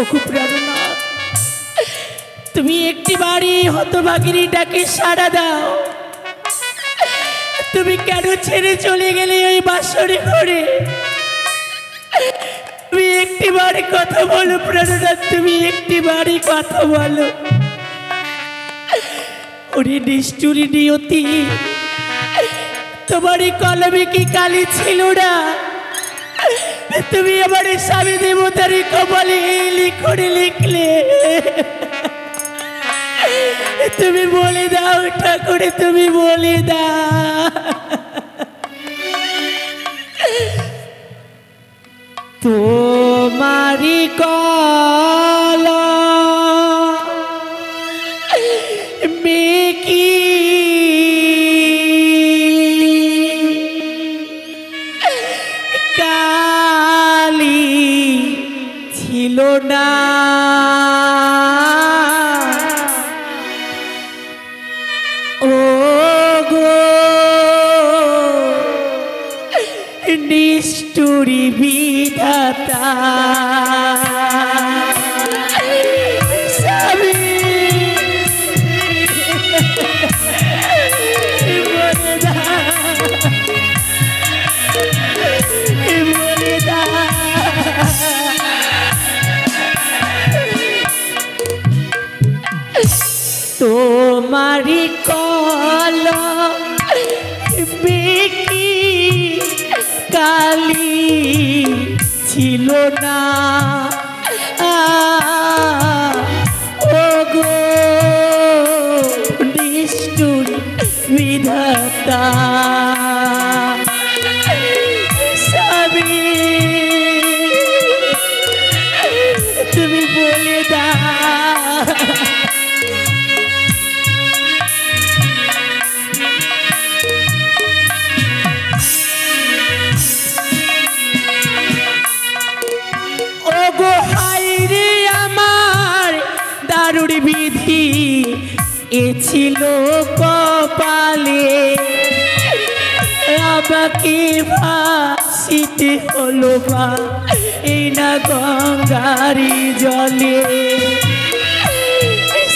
ওগো প্রাণনাথ, তুমি একটি বাড়ি হতভাগিনী ডাকে সাড়া দাও। তুমি কেন ছেড়ে চলে গেলে ওই বাসরে ঘরে? তুমি একটি বাড়ি কথা বলো প্রাণনাথ, তুমি একটি বাড়ি কথা বলো। ওরে নিষ্ঠুরী নিয়তি, তোমার এই কলমে কি কালি ছিল না? তুমি আমার স্বামী দেবতার কপালে লিখে লিখলে। তুমি বলে দাও ঠাকুরে, তুমি বলে দাও। তোমারি কলমে কি কালি ছিল না? ও গো নিষ্ঠুরী বিধাতা, তোমারি কলমে কি কালি ছিল না? ও গো নিষ্ঠুর বিধাতা, স্বামী তুমি বলে দাও। দারুণ বিধি এ ছিল কপালে, আমাকে ভাসিতে হলো বা এই না গঙ্গারি জলে।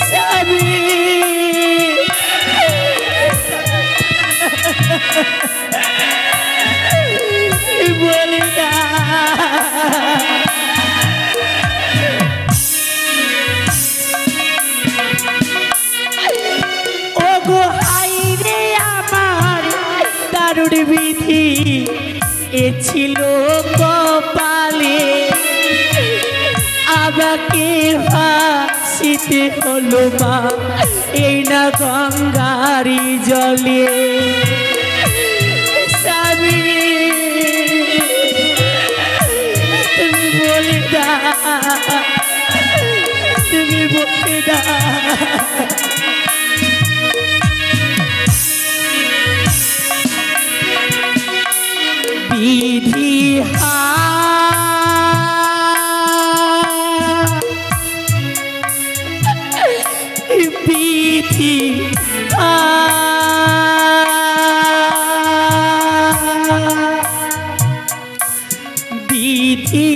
স্বামী বলে না। বিধি এ ছিল কপালে, আমাকে ভাসিতে হলো মা এই না গঙ্গারি জলে। স্বামী তুমি বলে দাও, তুমি বলে দাও। বিধি বিধি বিধি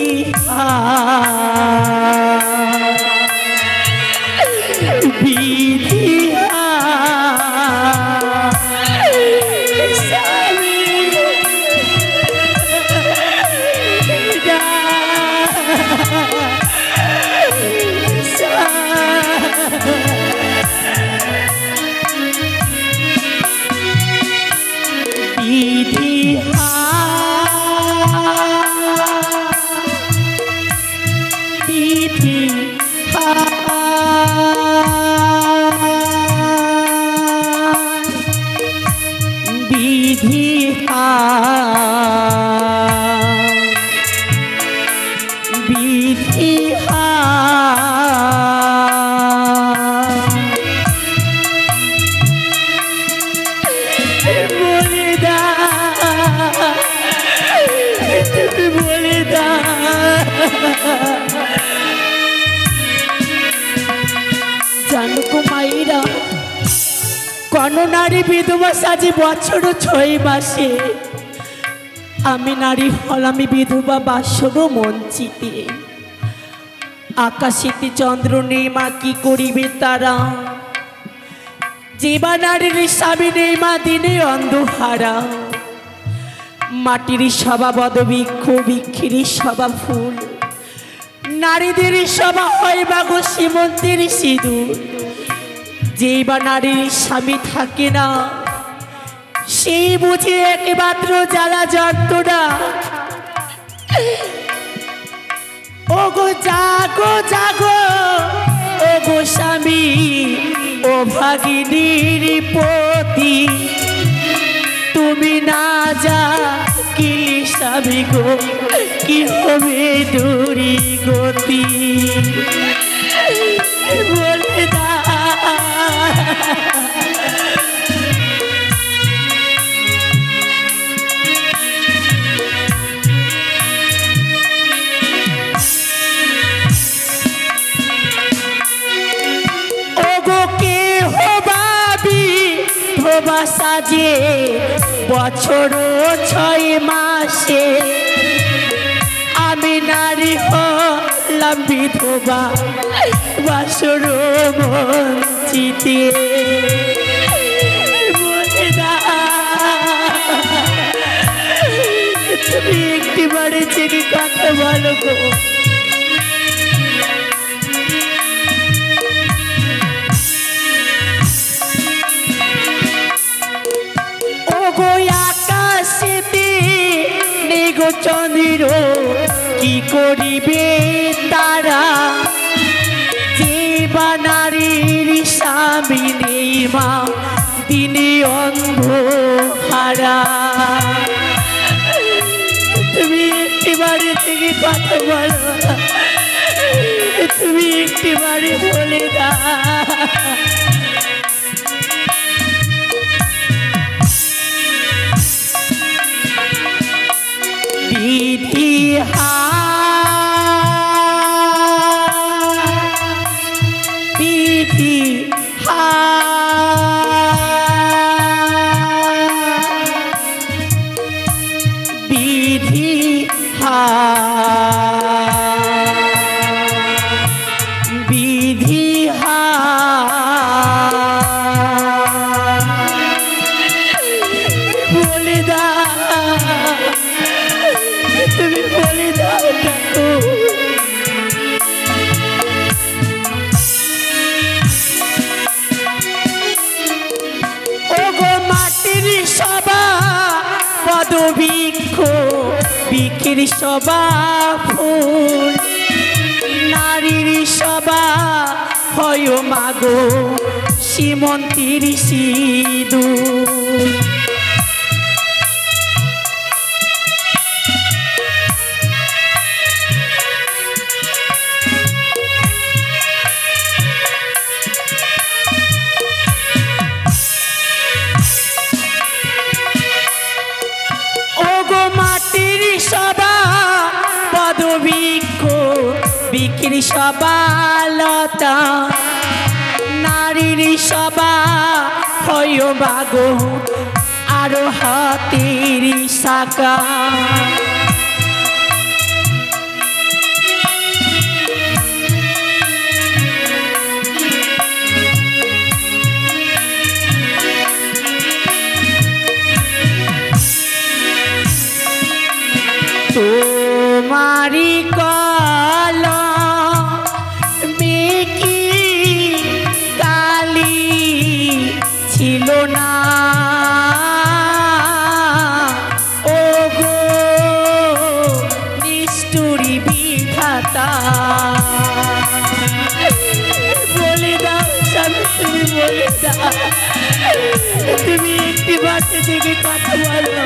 বিধি কোন নারী বিধবা সাজি বছর 6 মাসে, আমি নারী হলামি বিধবা বাসর মঞ্চিতে। আকাশেতে চন্দ্র নেই মা কি করিবে তারা, যেবা নারীর স্বামী নেই মা দিনে অন্ধহারা। মাটির সভা বদবৃক্ষ বৃক্ষের সভা ফুল, নারীদের সভা হয় বাগো সীমন্তের সিঁদুর। যেবা নারীর স্বামী থাকে না সেই বুঝে একমাত্র জ্বালা যন্ত্রণা। ওগো জাগো জাগো ওগো স্বামী ও ভাগিনীর পতি, তুমি না যা কি স্বামী গো কি হবে দূরি গতি। বলে দা সাজে বছর 6 মাসে, আমি নারী হলাম বিধবা বাসর মঞ্চিতে। বলে দা তুমি একটি বারে থেকে কথা বলো গো। চন্দ্র কি করিবে তারা, যেবা নারীর স্বামী নেই মা দিনে অন্ধহারা। তুমি একটি বাড়ি থেকে কথা বলো, তুমি একটি বাড়ি বলে দা। বিধি বিধি বিধি বিধি বলে দা, তুমি বলে দাও ঠাকুর। ওগো মাটির সভা পদবৃক্ষ বৃক্ষের সভা ফুল, নারীর সভা হয় মাগো সীমন্তের সিঁদুর। বৃক্ষের সভা লতা, নারীর সভা হয় বাগো আরো হাতের শাখা। তোমারি ছিল না ওগো নিষ্ঠুরী বিধাতা। বলে দাও স্বামী তুমি বলে দাও, তুমি একটি বাচ্চা থেকে কথা বলো।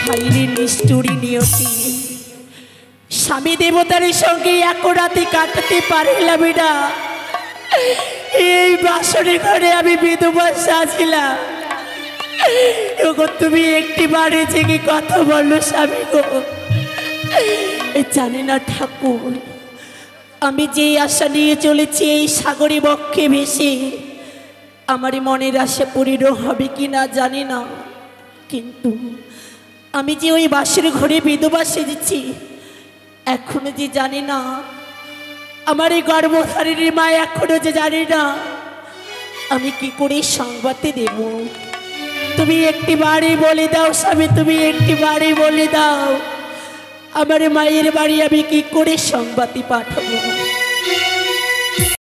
হাইরে নিষ্ঠুরী নিয়তি, স্বামী দেবতার সঙ্গে এক রাতে কাটাতে পারলাম না। এই বাসরে ঘরে আমি বিধবা সাজিলাম। তুমি একটি বারে থেকে কথা বললো স্বামী গো। জানি না ঠাকুর, আমি যে আশা নিয়ে চলেছি এই সাগরে বক্ষে ভেসে আমার মনের আশা পূর্ণ হবে কি না জানি না, কিন্তু আমি যে ওই বাসের ঘরে বিধবা সেজেছি, এখনো যে জানি না, আমার এই গর্ভধারিণী মা এখনো যে জানি না আমি কি করে সংবাদে দেব। তুমি একটি বাড়ি বলে দাও স্বামী, তুমি একটি বাড়ি বলে দাও, আমার মায়ের বাড়ি আমি কি করে সংবাদে পাঠাবো।